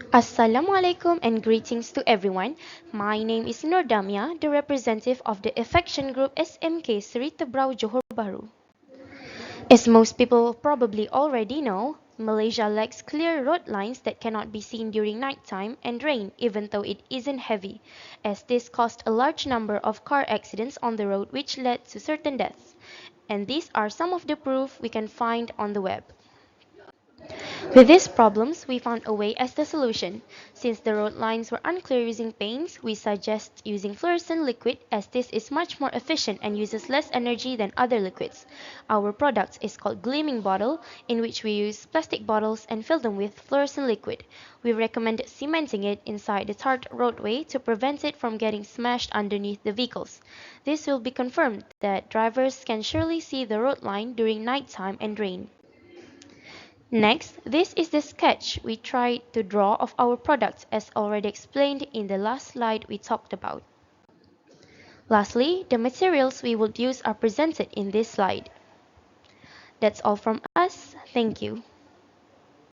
Assalamualaikum and greetings to everyone. My name is Nordamia, the representative of the Affection Group SMK Sri Tebrau Johor Bahru. As most people probably already know, Malaysia lacks clear road lines that cannot be seen during nighttime and rain even though it isn't heavy, as this caused a large number of car accidents on the road which led to certain deaths. And these are some of the proof we can find on the web. With these problems, we found a way as the solution. Since the road lines were unclear using paints, we suggest using fluorescent liquid as this is much more efficient and uses less energy than other liquids. Our product is called Gleaming Bottle, in which we use plastic bottles and fill them with fluorescent liquid. We recommend cementing it inside the tarred roadway to prevent it from getting smashed underneath the vehicles. This will be confirmed that drivers can surely see the road line during nighttime and rain. Next, this is the sketch we tried to draw of our product as already explained in the last slide we talked about. Lastly, the materials we would use are presented in this slide. That's all from us. Thank you.